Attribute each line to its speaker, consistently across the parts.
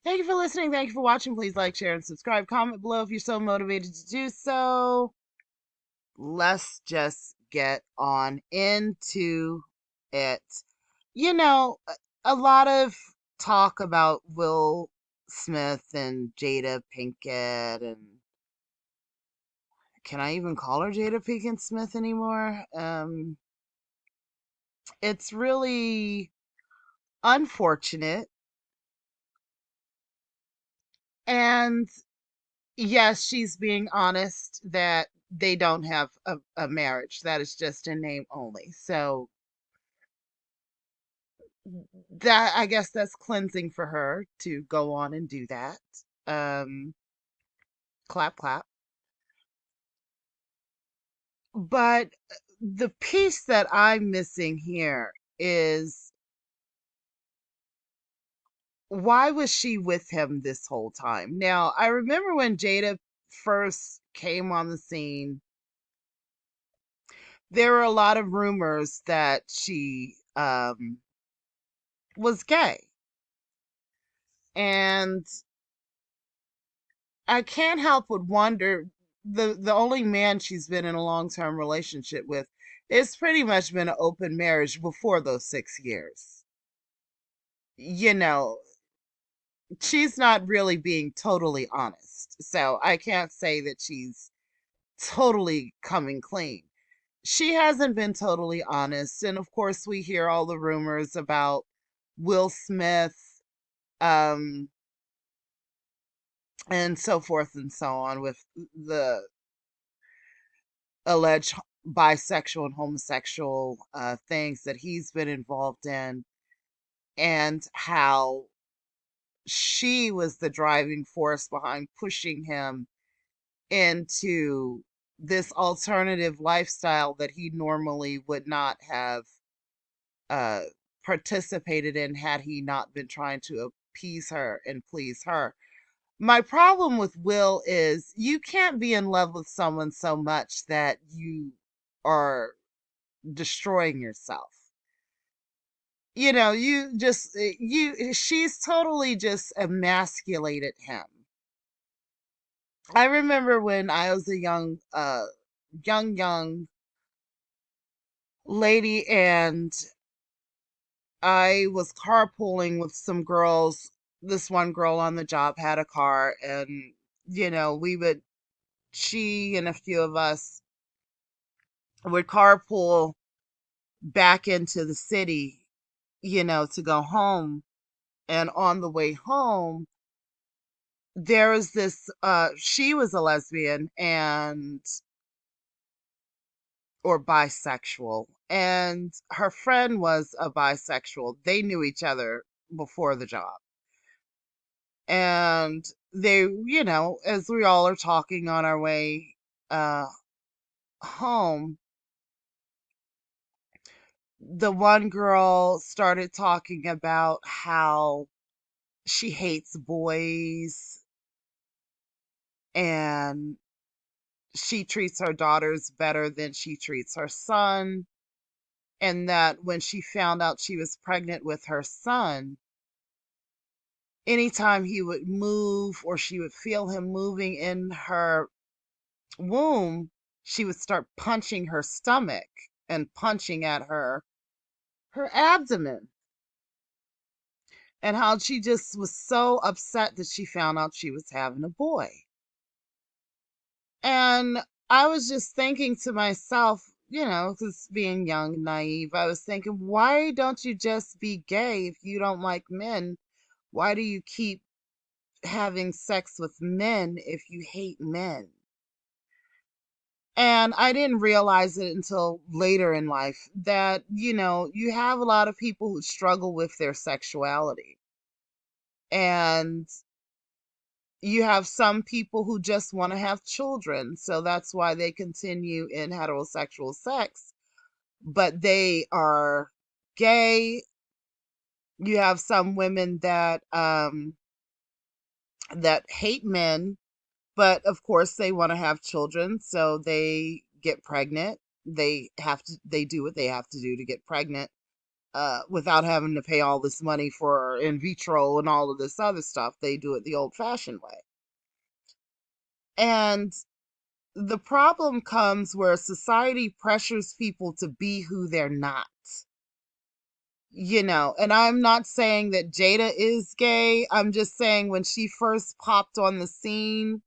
Speaker 1: Thank you for listening. Thank you for watching. Please like, share, and subscribe. Comment below if you're so motivated to do so. Let's just get on into it. You know, a lot of talk about Will Smith and Jada Pinkett, and can I even call her Jada Pinkett Smith anymore? It's really unfortunate. And yes, she's being honest that they don't have a marriage. That is just in name only. So that, I guess, that's cleansing for her to go on and do that. Um, clap, clap. But the piece that I'm missing here is, why was she with him this whole time? Now, I remember when Jada first came on the scene, there were a lot of rumors that she was gay. And I can't help but wonder, the only man she's been in a long-term relationship with, it's pretty much been an open marriage before those 6 years. You know, she's not really being totally honest. So I can't say that she's totally coming clean. She hasn't been totally honest. And of course, we hear all the rumors about Will Smith, um, and so forth and so on, with the alleged bisexual and homosexual things that he's been involved in, and how she was the driving force behind pushing him into this alternative lifestyle that he normally would not have uh, participated in had he not been trying to appease her and please her. My problem with Will is, you can't be in love with someone so much that you are destroying yourself. You just you she's totally just emasculated him. I remember when I was a young lady, and I was carpooling with some girls. This one girl on the job had a car, and we would she and a few of us would carpool back into the city, to go home. And on the way home, there was this she was a lesbian and or bisexual, and her friend was a bisexual. They knew each other before the job. And they, as we all are talking on our way uh home, the one girl started talking about how she hates boys, and she treats her daughters better than she treats her son, and that when she found out she was pregnant with her son, anytime he would move or she would feel him moving in her womb, she would start punching her stomach and punching at her abdomen, and how she just was so upset that she found out she was having a boy. And I was just thinking to myself, because being young and naive, I was thinking, why don't you just be gay if you don't like men? Why do you keep having sex with men if you hate men? And I didn't realize it until later in life that, you have a lot of people who struggle with their sexuality. And you have some people who just want to have children. So that's why they continue in heterosexual sex, but they are gay. You have some women that hate men, but of course they want to have children, so they get pregnant. They do what they have to do to get pregnant. without having to pay all this money for in vitro and all of this other stuff. They do it the old fashioned way. And the problem comes where society pressures people to be who they're not. And I'm not saying that Jada is gay. I'm just saying when she first popped on the scene,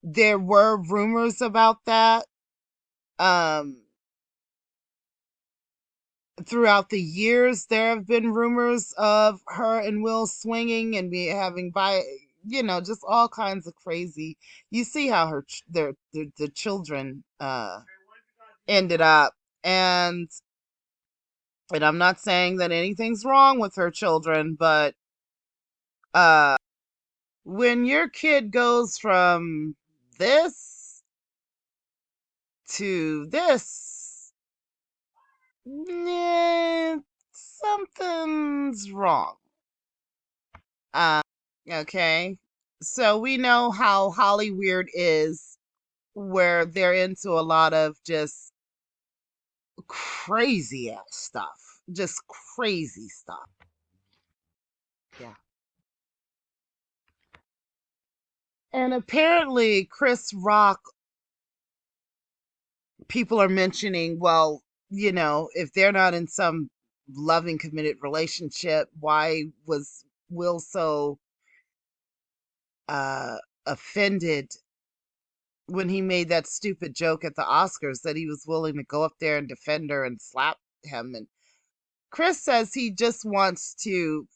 Speaker 1: there were rumors about that. Um, Throughout the years, there have been rumors of her and Will swinging and be having just all kinds of crazy. You see how the children ended up, and I'm not saying that anything's wrong with her children, but uh, when your kid goes from this to this, yeah, something's wrong. Uh, okay. So we know how Hollywood is, where they're into a lot of just crazy ass stuff. Just crazy stuff. Yeah. And apparently, Chris Rock, people are mentioning, well, if they're not in some loving, committed relationship, why was Will so uh, offended when he made that stupid joke at the Oscars that he was willing to go up there and defend her and slap him? And Chris says he just wants to,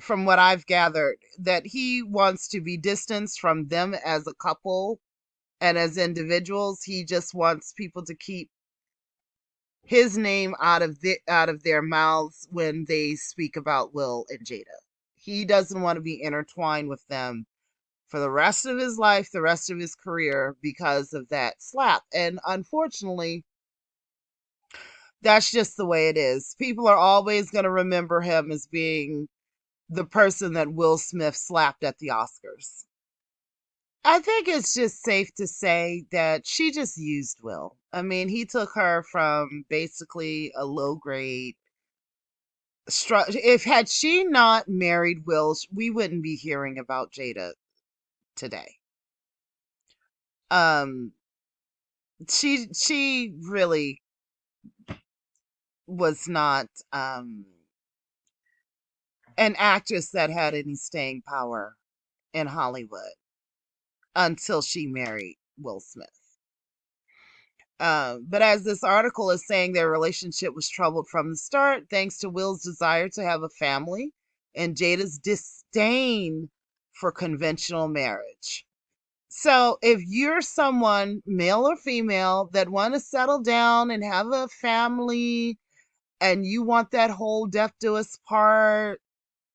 Speaker 1: from what I've gathered, that he wants to be distanced from them as a couple and as individuals. He just wants people to keep his name out of their mouths when they speak about Will and Jada. He doesn't want to be intertwined with them for the rest of his life, the rest of his career, because of that slap. And unfortunately, that's just the way it is. People are always going to remember him as being the person that Will Smith slapped at the Oscars. I think it's just safe to say that she just used Will. I mean, he took her from basically a low grade. If had she not married Will, we wouldn't be hearing about Jada today. Um, she really was not an actress that had any staying power in Hollywood until she married Will Smith. But as this article is saying, their relationship was troubled from the start, thanks to Will's desire to have a family and Jada's disdain for conventional marriage. So, if you're someone, male or female, that want to settle down and have a family, and you want that whole death do us part,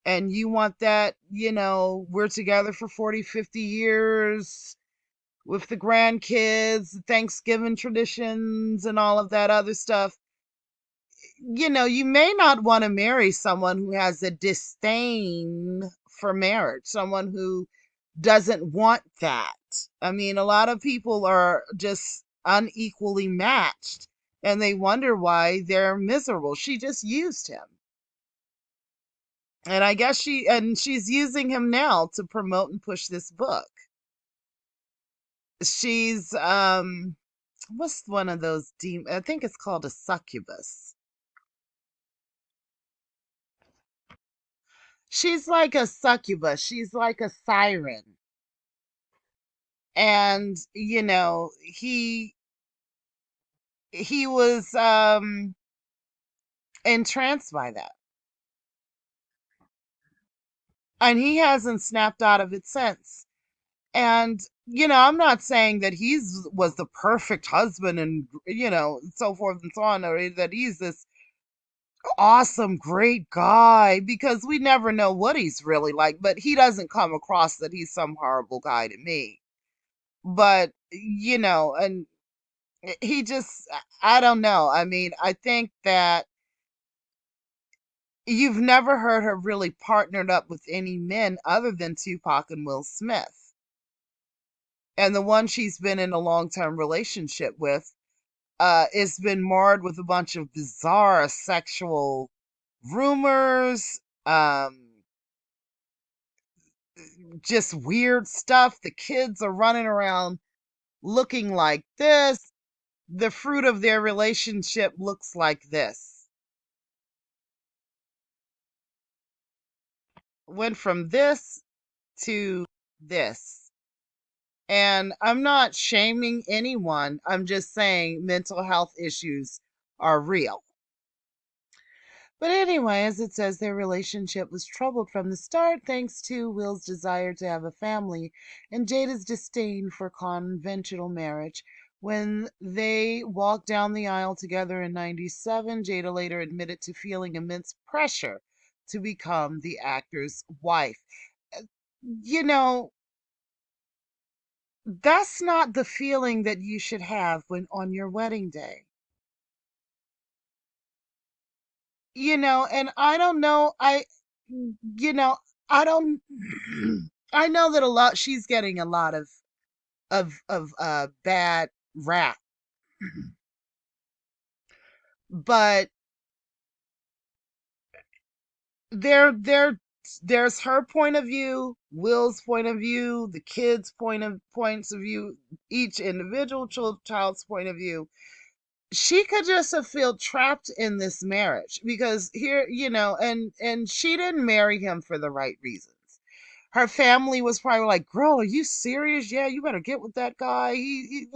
Speaker 1: and you want that, we're together for 40, 50 years with the grandkids, Thanksgiving traditions, and all of that other stuff, you may not want to marry someone who has a disdain for marriage, someone who doesn't want that. I mean, a lot of people are just unequally matched and they wonder why they're miserable. She just used him. And I guess she's using him now to promote and push this book. She's what's one of those I think it's called a succubus. She's like a succubus. She's like a siren. And he was entranced by that. And he hasn't snapped out of it since. And I'm not saying that he's was the perfect husband and so forth and so on, or that he's this awesome great guy, because we never know what he's really like, but he doesn't come across that he's some horrible guy to me. But and he just, I don't know. I mean, I think that you've never heard her really partnered up with any men other than Tupac and Will Smith. And the one she's been in a long-term relationship with, it's been marred with a bunch of bizarre sexual rumors, just weird stuff. The kids are running around looking like this. The fruit of their relationship looks like this. Went from this to this. And I'm not shaming anyone. I'm just saying mental health issues are real. But anyway, as it says, their relationship was troubled from the start thanks to Will's desire to have a family and Jada's disdain for conventional marriage. When they walked down the aisle together in 97, Jada later admitted to feeling immense pressure to become the actor's wife. Uh, You know, that's not the feeling that you should have when on your wedding day. And I don't know, you know, I don't I know that a lot she's getting a lot of bad rap, but there there's her point of view, Will's point of view, the kids' points of view, each individual child's point of view. She could just have felt trapped in this marriage because here, and she didn't marry him for the right reasons. Her family was probably like, "Girl, are you serious? Yeah, you better get with that guy. He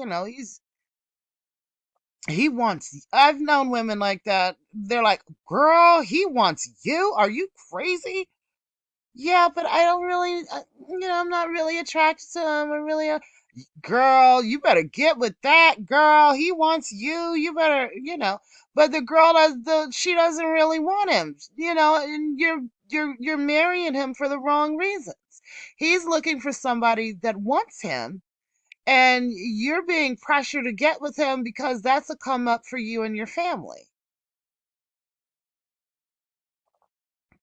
Speaker 1: wants." I've known women like that. They're like, "Girl, he wants you. Are you crazy?" Yeah, but I don't really, I'm not really attracted to him. I really, girl, you better get with that girl. He wants you. You better, But the girl she doesn't really want him, and you're marrying him for the wrong reasons. He's looking for somebody that wants him, and you're being pressured to get with him because that's a come up for you and your family.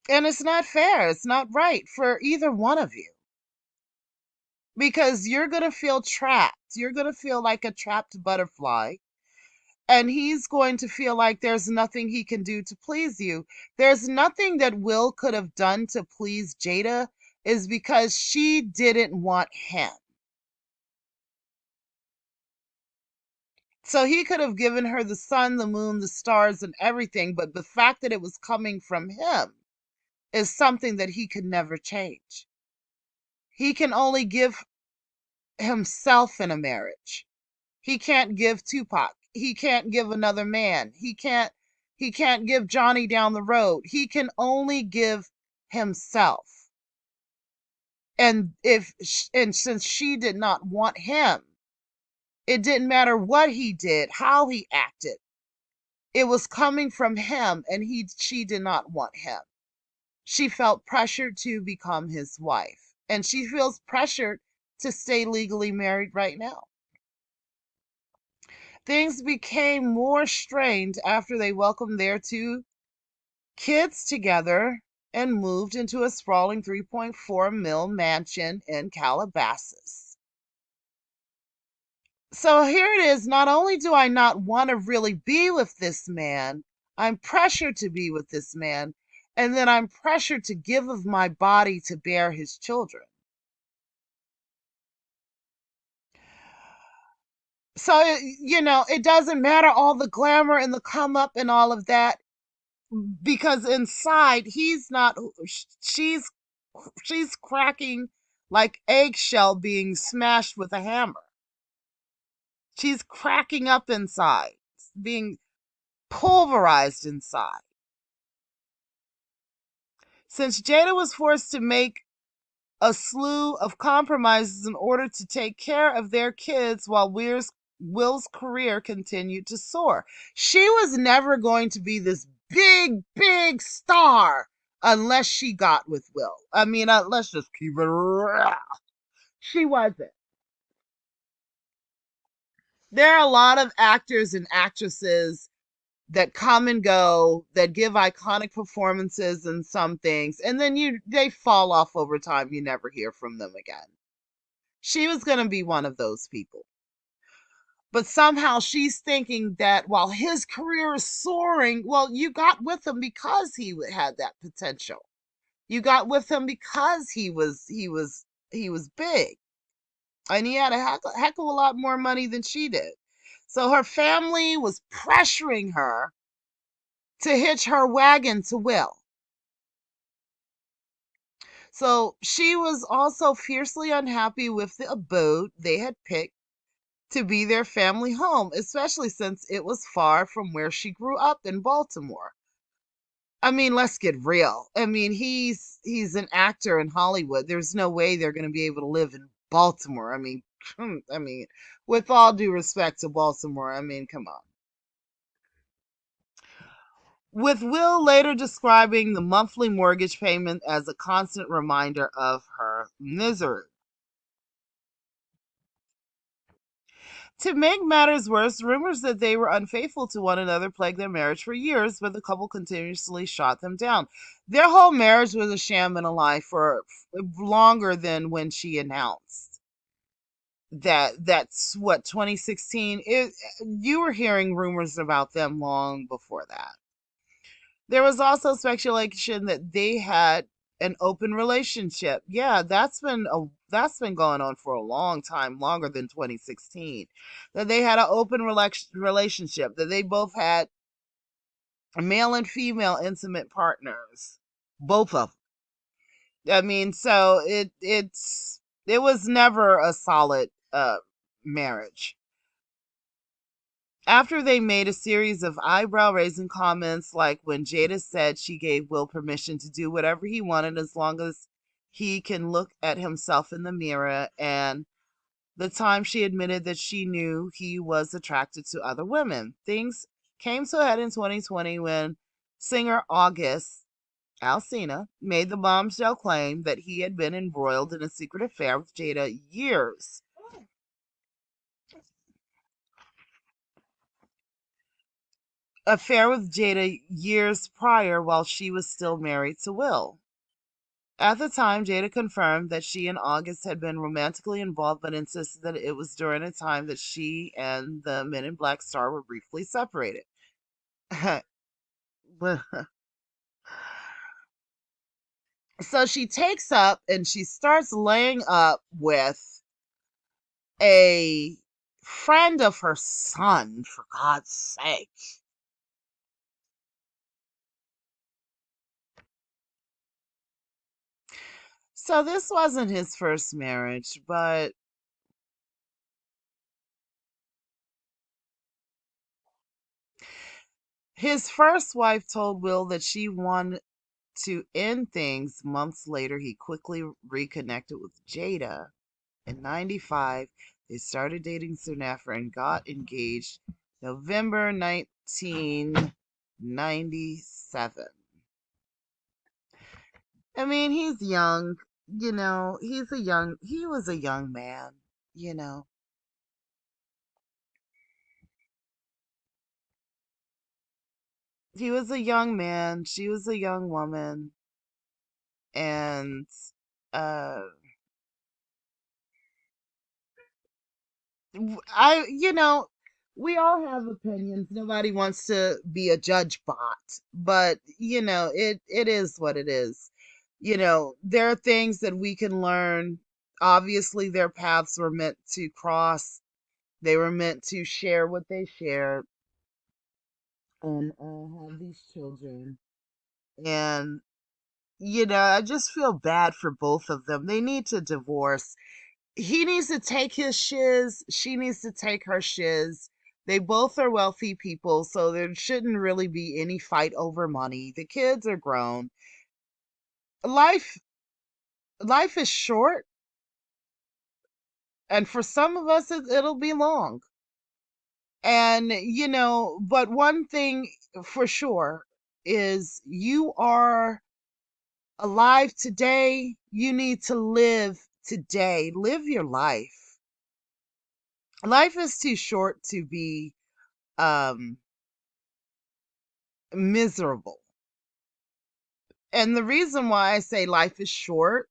Speaker 1: And it's not fair. It's not right for either one of you because you're going to feel trapped. You're going to feel like a trapped butterfly, and he's going to feel like there's nothing he can do to please you. There's nothing that Will could have done to please Jada is because she didn't want him. So he could have given her the sun, the moon, the stars, and everything, but the fact that it was coming from him is something that he could never change. He can only give himself in a marriage. He can't give Tupac. He can't give another man. He can't give Johnny down the road. He can only give himself. And since she did not want him, it didn't matter what he did, how he acted. It was coming from him and she did not want him. She felt pressured to become his wife, and she feels pressured to stay legally married right now. Things became more strained after they welcomed their two kids together and moved into a sprawling 3.4 mil mansion in Calabasas. So here it is. Not only do I not want to really be with this man, I'm pressured to be with this man, and then I'm pressured to give of my body to bear his children. So, it doesn't matter all the glamour and the come up and all of that because inside he's not, she's she's cracking like eggshell being smashed with a hammer. She's cracking up inside, being pulverized inside. Since Jada was forced to make a slew of compromises in order to take care of their kids while Will's career continued to soar. She was never going to be this big, big star unless she got with Will. I mean, let's just keep it real. She wasn't. There are a lot of actors and actresses that come and go, that give iconic performances in some things, and then they fall off over time. You never hear from them again. She was going to be one of those people. But somehow she's thinking that while his career is soaring, well, you got with him because he had that potential. You got with him because he was big, and he had a heck of a lot more money than she did. So her family was pressuring her to hitch her wagon to Will. So she was also fiercely unhappy with the abode they had picked to be their family home, especially since it was far from where she grew up in Baltimore. I mean, let's get real. I mean, he's an actor in Hollywood. There's no way they're going to be able to live in Baltimore. I mean, I mean, with all due respect to Baltimore, I mean, come on. With Will later describing the monthly mortgage payment as a constant reminder of her misery. To make matters worse, rumors that they were unfaithful to one another plagued their marriage for years, but the couple continuously shot them down. Their whole marriage was a sham and a lie for longer than when she announced that's what 2016 it, you were hearing rumors about them long before that. There was also speculation that they had an open relationship. Yeah, that's been going on for a long time, longer than 2016. That they had an open relationship, that they both had male and female intimate partners, both of them. I mean, so it was never a solid marriage. After they made a series of eyebrow raising comments, like when Jada said she gave Will permission to do whatever he wanted as long as he can look at himself in the mirror, and the time she admitted that she knew he was attracted to other women. Things came to a head in 2020 when singer August Alsina made the bombshell claim that he had been embroiled in a secret affair with Jada years years prior while she was still married to Will. At the time, Jada confirmed that she and August had been romantically involved, but insisted that it was during a time that she and the Men in Black star were briefly separated. So she takes up and she starts laying up with a friend of her son, for God's sake. So this wasn't his first marriage, but his first wife told Will that she wanted to end things. Months later, he quickly reconnected with Jada. In 95, they started dating soon after and got engaged November 1997. I mean, he's young, he was a young man, you know. He was a young man, she was a young woman, and uh you know, we all have opinions. Nobody wants to be a judge bot, but it is what it is. There are things that we can learn. Obviously, their paths were meant to cross. They were meant to share what they shared and have these children. And I just feel bad for both of them. They need to divorce. He needs to take his shiz. She needs to take her shiz. They both are wealthy people, so there shouldn't really be any fight over money. The kids are grown. Life life is short, and for some of us it'll be long. And but one thing for sure is you are alive today. You need to live today. Live your life. Life is too short to be um miserable. And the reason why I say life is short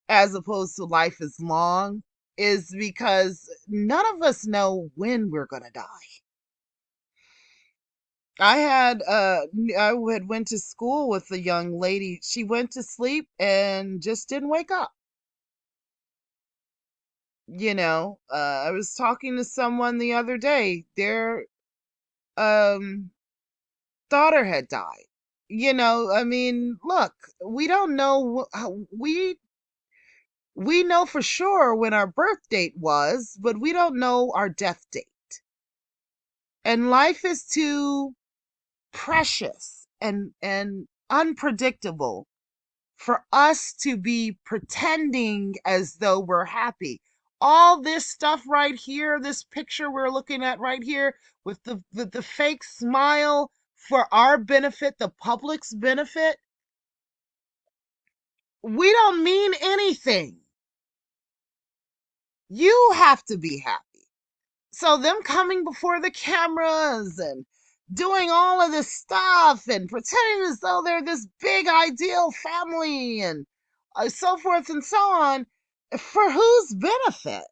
Speaker 1: as opposed to life is long is because none of us know when we're going to die. I had went to school with a young lady. She went to sleep and just didn't wake up. I was talking to someone the other day. Their um daughter had died. I mean, look, we don't know we know for sure when our birth date was, but we don't know our death date. And life is too precious and unpredictable for us to be pretending as though we're happy. All this stuff right here, this picture we're looking at right here with the fake smile for our benefit, the public's benefit, we don't mean anything. You have to be happy. So them coming before the cameras and doing all of this stuff and pretending as though they're this big ideal family and so forth and so on, for whose benefit?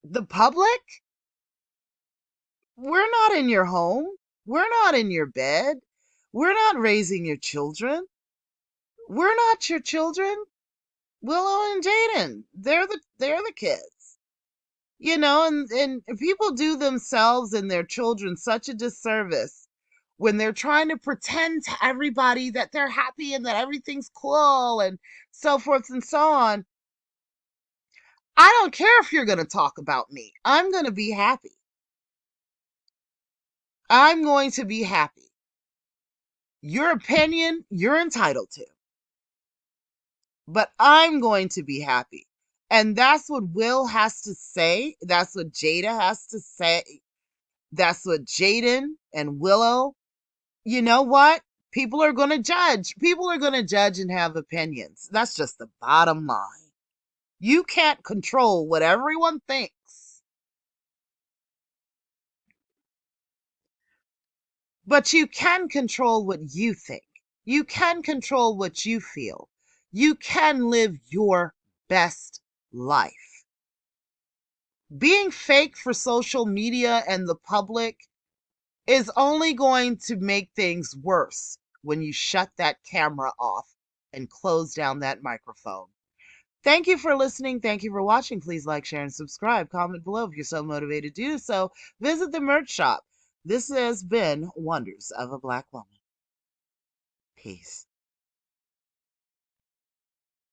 Speaker 1: The public? We're not in your home. We're not in your bed. We're not raising your children. We're not your children. Willow and Jaden, they're the kids. And people do themselves and their children such a disservice when they're trying to pretend to everybody that they're happy and that everything's cool and so forth and so on. I don't care if you're going to talk about me. I'm going to be happy. I'm going to be happy. Your opinion, you're entitled to. But I'm going to be happy. And that's what Will has to say. That's what Jada has to say. That's what Jaden and Willow. You know what? People are going to judge. People are going to judge and have opinions. That's just the bottom line. You can't control what everyone thinks, but you can control what you think. You can control what you feel. You can live your best life. Being fake for social media and the public is only going to make things worse when you shut that camera off and close down that microphone. Thank you for listening. Thank you for watching. Please like, share, and subscribe. Comment below if you're so motivated to do so. Visit the merch shop. This has been Wonders of a Black Woman. Peace.